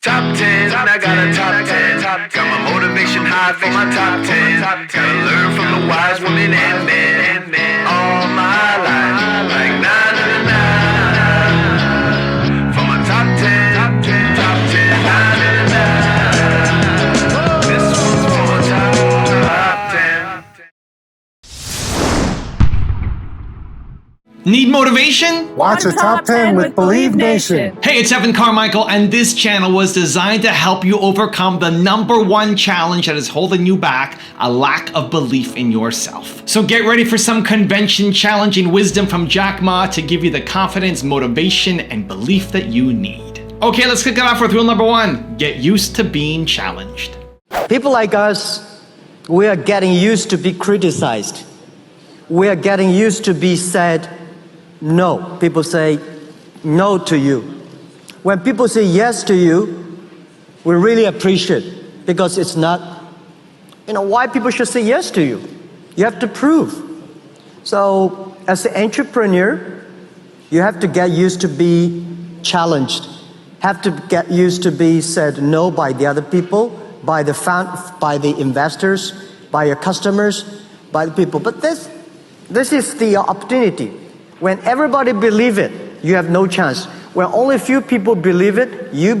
Top 10, I got a top 10. Got my motivation high for my top 10. Gotta learn from the wise women and men. All my life, like na na na na. For my top 10, top 10, top 10, na na na na. This one's for my top 10. Need motivation? Watch a top 10 with Believe Nation. Hey, it's Evan Carmichael, and this channel was designed to help you overcome the #1 challenge that is holding you back, a lack of belief in yourself. So get ready for some convention challenging wisdom from Jack Ma to give you the confidence, motivation, and belief that you need. Okay, let's kick it off with rule #1. Get used to being challenged. People like us, we are getting used to be criticized. We are getting used to be said no. People say no to you. When people say yes to you, we really appreciate it because it's not, why people should say yes to you. You have to prove. So as an entrepreneur, you have to get used to be challenged. Have to get used to be said no by the other people, by the investors, by your customers, by the people. But this is the opportunity. When everybody believe it, you have no chance. When only a few people believe it, you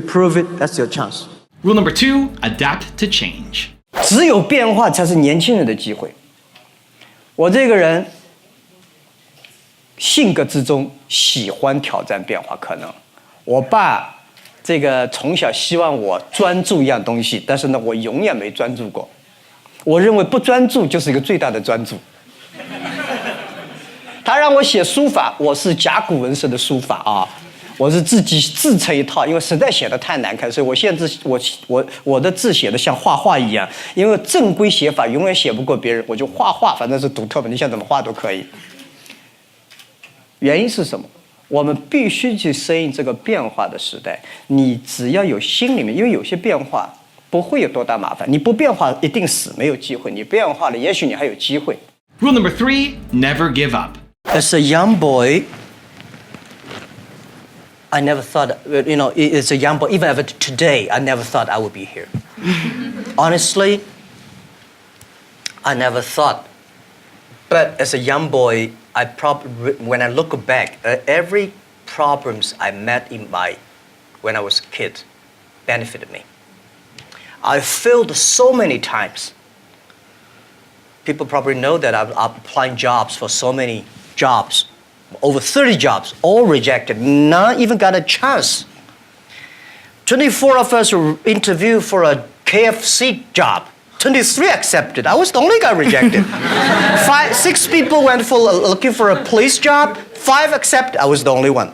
prove it, that's your chance. Rule #2, adapt to change. 只有变化才是年轻人的机会。我这个人性格之中喜欢挑战变化可能。我爸这个从小希望我专注一样东西，但是呢，我永远没专注过。我认为不专注就是一个最大的专注。他让我写书法，我是甲骨文式的书法啊，我是自己自成一套，因为实在写得太难看，所以我现在我的字写得像画画一样，因为正规写法永远写不过别人，我就画画，反正是独特的，你想怎么画都可以。原因是什么？我们必须去适应这个变化的时代。你只要有心里面，因为有些变化不会有多大麻烦，你不变化一定死，没有机会。你变化了，也许你还有机会。Rule #3, never give up. As a young boy, I never thought, as a young boy, even today, I never thought I would be here. Honestly, I never thought. But as a young boy, when I look back, every problems I met when I was a kid benefited me. I failed so many times. People probably know that I'm applying jobs for so many jobs, over 30 jobs, all rejected, not even got a chance. 24 of us were interviewed for a KFC job. 23 accepted. I was the only guy rejected. 6 people went looking for a police job. 5 accepted. I was the only one.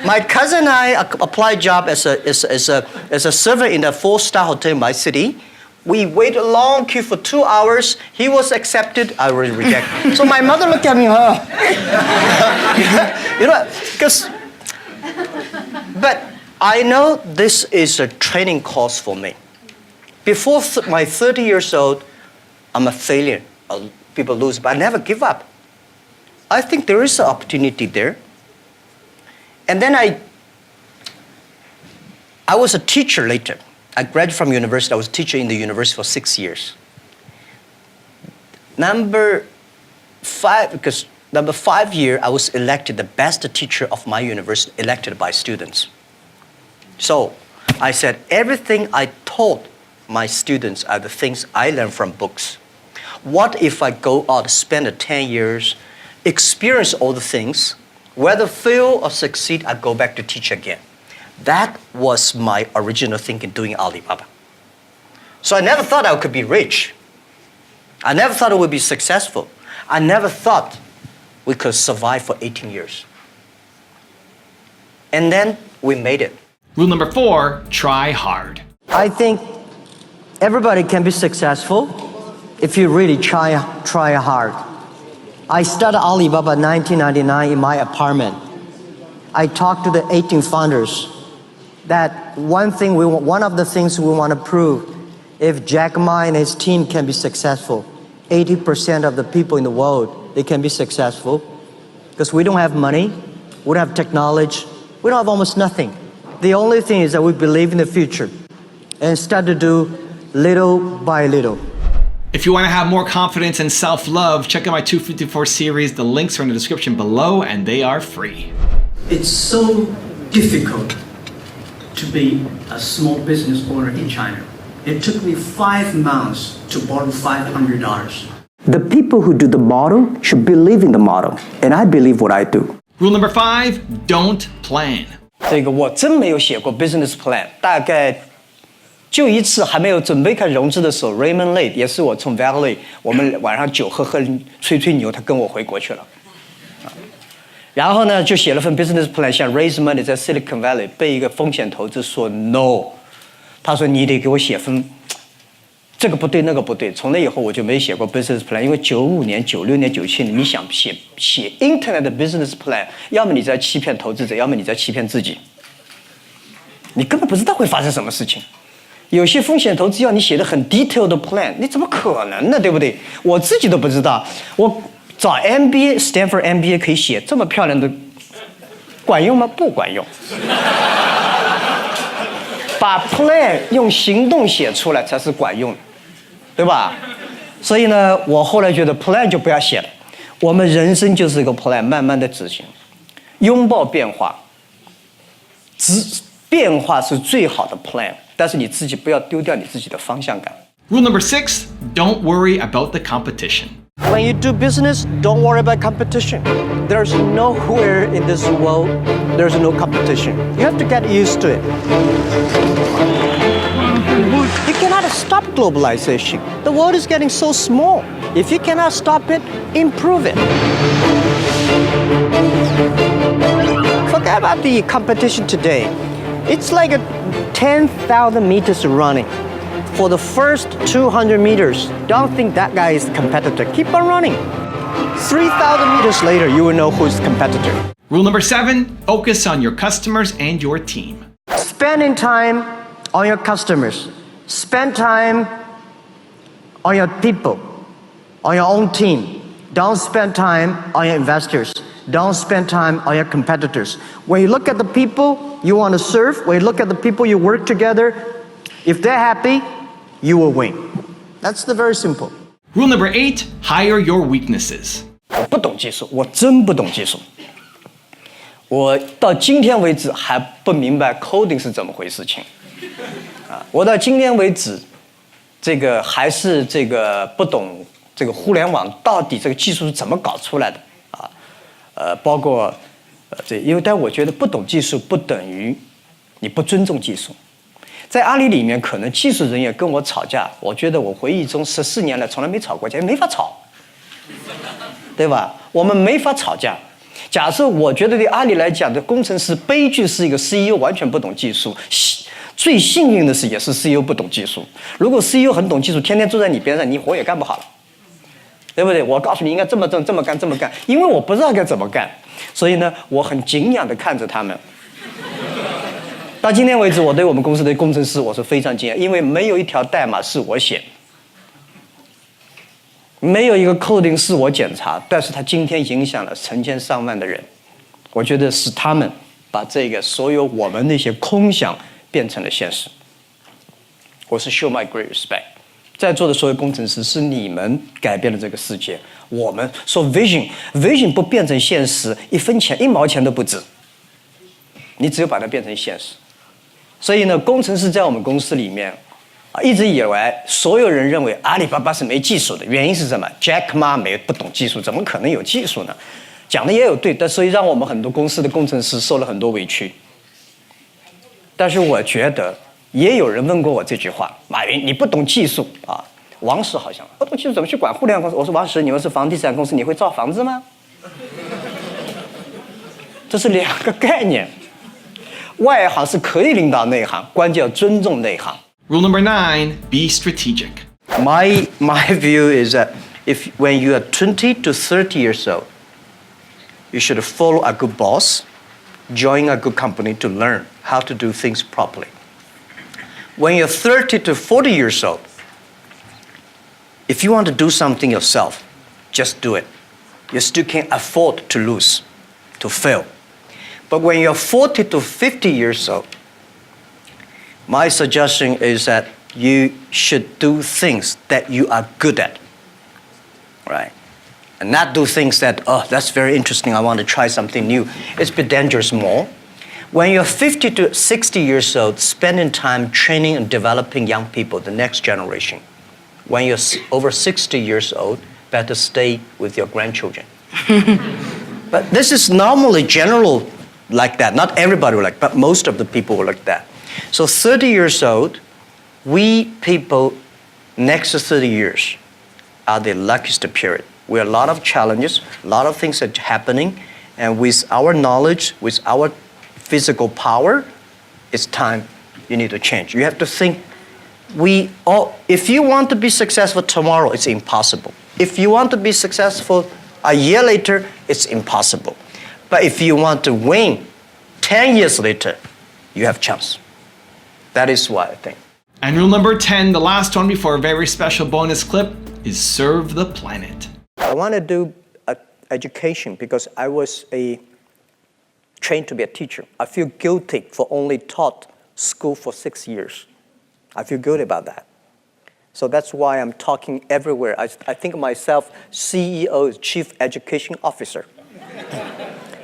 My cousin and I applied job as a server in a 4-star hotel in my city. We waited a long queue for 2 hours. He was accepted. I was rejected. So my mother looked at me, but I know this is a training course for me. Before my 30 years old, I'm a failure. People lose, but I never give up. I think there is an opportunity there. And then I was a teacher later. I graduated from university. I was a teacher in the university for 6 years. Number 5 year, I was elected the best teacher of my university, elected by students. So I said, everything I taught my students are the things I learned from books. What if I go out, spend 10 years, experience all the things, whether fail or succeed, I go back to teach again. That was my original thinking doing Alibaba. So I never thought I could be rich. I never thought I would be successful. I never thought we could survive for 18 years. And then we made it. Rule #4, try hard. I think everybody can be successful if you really try hard. I started Alibaba in 1999 in my apartment. I talked to the 18 founders that one of the things we want to prove, if Jack Ma and his team can be successful, 80% of the people in the world, they can be successful because we don't have money, we don't have technology, we don't have almost nothing. The only thing is that we believe in the future and start to do little by little. If you want to have more confidence and self-love, check out my 254 series. The links are in the description below and they are free. It's so difficult to be a small business owner in China. It took me 5 months to borrow $500. The people who do the model should believe in the model, and I believe what I do. Rule number 5, don't plan. 这个我真没有写过 business plan， 大概就一次还没有准备开始融资的时候 ，Raymond Lay 也是我从 Valley， 我们晚上酒喝吹牛，他跟我回国去了。然后呢，就写了份 business plan， 想 raise money 在 Silicon Valley， 被一个风险投资说 no， 他说你得给我写份，这个不对那个不对。从那以后我就没写过 business plan， 因为95年、96年、97年，你想写 Internet 的 business plan， 要么你在欺骗投资者，要么你在欺骗自己，你根本不知道会发生什么事情。有些风险投资要你写的很 detailed 的 plan， 你怎么可能呢？对不对？我自己都不知道，我找 MBA Stanford MBA 可以写这么漂亮的，管用吗？不管用。把 plan 用行动写出来才是管用的，对吧？所以呢，我后来觉得 plan 就不要写了，我们人生就是一个 plan， 慢慢的执行，拥抱变化，变化是最好的 plan， 但是你自己不要丢掉你自己的方向感。Rule number 6, don't worry about the competition. When you do business, don't worry about competition. There's nowhere in this world there's no competition. You have to get used to it. You cannot stop globalization. The world is getting so small. If you cannot stop it, improve it. Forget about the competition today. It's like 10,000 meters running. For the first 200 meters, don't think that guy is a competitor. Keep on running. 3,000 meters later, you will know who's the competitor. Rule number 7, focus on your customers and your team. Spending time on your customers. Spend time on your people, on your own team. Don't spend time on your investors. Don't spend time on your competitors. When you look at the people you want to serve, when you look at the people you work together, if they're happy, you will win. That's the very simple. Rule number 8, hire your weaknesses. 我不懂技术，我真不懂技术。我到今天为止还不明白 coding 是怎么回事情。我到今天为止，这个还是这个不懂这个互联网到底这个技术是怎么搞出来的啊？包括因为但我觉得不懂技术不等于你不尊重技术。在阿里里面，可能技术人员跟我吵架，我觉得我回忆中14年来从来没吵过架，没法吵，对吧？我们没法吵架。假设我觉得对阿里来讲的工程师悲剧是一个 CEO 完全不懂技术，最幸运的是也是 CEO 不懂技术。如果 CEO 很懂技术，天天坐在你边上，你活也干不好了，对不对？我告诉你应该这么干，因为我不知道该怎么干，所以呢，我很敬仰地看着他们。到今天为止，我对我们公司的工程师我是非常敬仰，因为没有一条代码是我写，没有一个 coding 是我检查，但是他今天影响了成千上万的人。我觉得是他们把这个所有我们那些空想变成了现实。我是 show my great respect， 在座的所有工程师是你们改变了这个世界。我们说 vision 不变成现实，一分钱1毛钱都不值。你只有把它变成现实。所以呢，工程师在我们公司里面一直以来，所有人认为阿里巴巴是没技术的，原因是什么 ？Jack Ma 不懂技术，怎么可能有技术呢？讲的也有对，但所以让我们很多公司的工程师受了很多委屈。但是我觉得，也有人问过我这句话：马云，你不懂技术啊？王石好像不懂技术怎么去管互联网公司？我说王石，你们是房地产公司，你会造房子吗？这是2个概念。外行是可以领导内行，关键要尊重内行。Rule number 9, be strategic. My view is that when you are 20 to 30 years old, you should follow a good boss, join a good company to learn how to do things properly. When you're 30 to 40 years old, if you want to do something yourself, just do it. You still can't afford to lose, to fail. But when you're 40 to 50 years old, My suggestion is that you should do things that you are good at, right? And not do things that, oh, that's very interesting, I want to try something new. It's a bit dangerous more. When you're 50 to 60 years old, spending time training and developing young people, the next generation. When you're over 60 years old, better stay with your grandchildren. But this is normally general like that. Not everybody will like, but most of the people will like that. So 30 years old, we people next to 30 years are the luckiest period. We have a lot of challenges, a lot of things are happening, and with our knowledge, with our physical power, it's time you need to change. You have to think, if you want to be successful tomorrow, it's impossible. If you want to be successful a year later, it's impossible. But if you want to win 10 years later, you have a chance. That is what I think. And rule number 10, the last one before a very special bonus clip, is serve the planet. I want to do education because I was trained to be a teacher. I feel guilty for only taught school for 6 years. I feel good about that. So that's why I'm talking everywhere. I think of myself CEO, Chief Education Officer.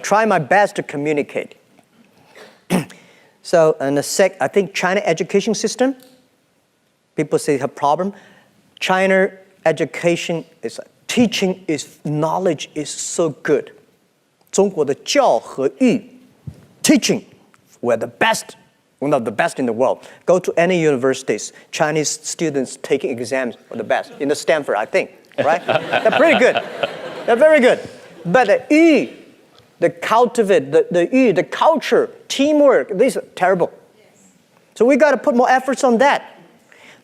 Try my best to communicate. So, and I think China education system, people say a problem. China education is teaching knowledge is so good. 中国的教和育 teaching, we're the best, one of the best in the world. Go to any universities, Chinese students taking exams are the best. In the Stanford, I think, right? They're pretty good. They're very good. But the cultivate, the culture, teamwork, these are terrible. So we got to put more efforts on that.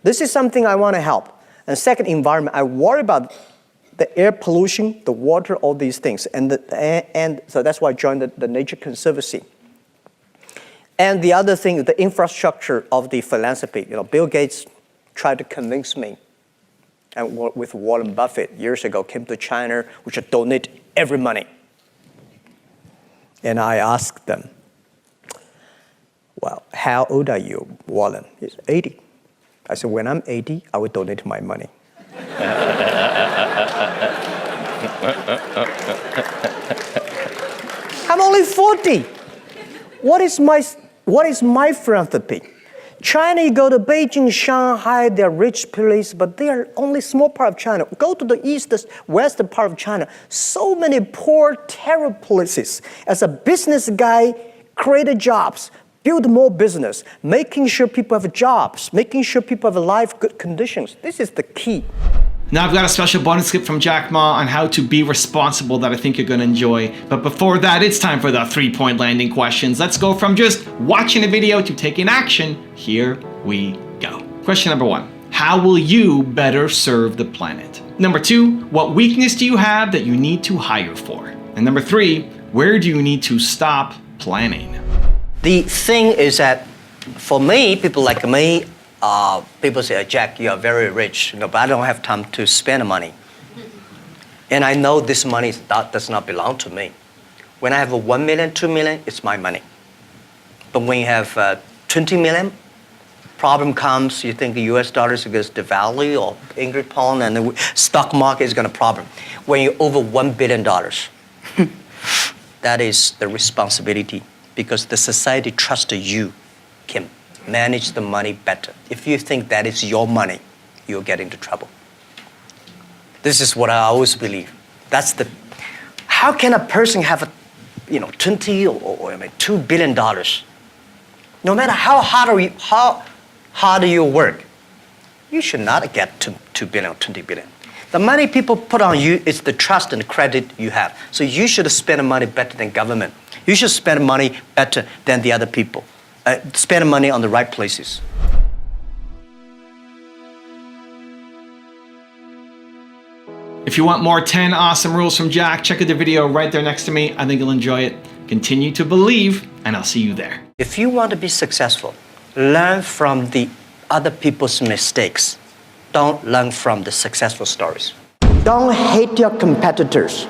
This is something I want to help. And second, environment. I worry about the air pollution, the water, all these things. And so that's why I joined the Nature Conservancy. And the other thing is the infrastructure of the philanthropy. Bill Gates tried to convince me, and with Warren Buffett years ago, came to China, we should donate every money. And I asked them, well, how old are you, Warren? He's 80. I said, when I'm 80, I will donate my money. I'm only 40. What is my philanthropy? China, you go to Beijing, Shanghai, they're rich place, but they are only small part of China. Go to the east, western part of China. So many poor, terrible places. As a business guy, create jobs, build more business, making sure people have jobs, making sure people have life, good conditions. This is the key. Now I've got a special bonus clip from Jack Ma on how to be responsible that I think you're going to enjoy. But before that, it's time for the 3-point landing questions. Let's go from just watching a video to taking action. Here we go. Question number 1. How will you better serve the planet? Number 2, what weakness do you have that you need to hire for? And number 3, where do you need to stop planning? The thing is that for me, people like me, people say, Jack, you are very rich, but I don't have time to spend money. And I know this money does not belong to me. When I have 1 million, 2 million, it's my money. But when you have 20 million, problem comes, you think the US dollar is going to devalue or English pound and the stock market is going to problem. When you're over $1 billion, that is the responsibility because the society trusts you can manage the money better. If you think that is your money, you'll get into trouble. This is what I always believe. How can a person have 20 or $2 billion? No matter how hard you work, you should not get 2 billion or 20 billion. The money people put on you is the trust and the credit you have. So you should spend money better than government. You should spend money better than the other people. Spend money on the right places. If you want more 10 awesome rules from Jack, check out the video right there next to me. I think you'll enjoy it. Continue to believe, and I'll see you there. If you want to be successful, learn from the other people's mistakes. Don't learn from the successful stories. Don't hate your competitors.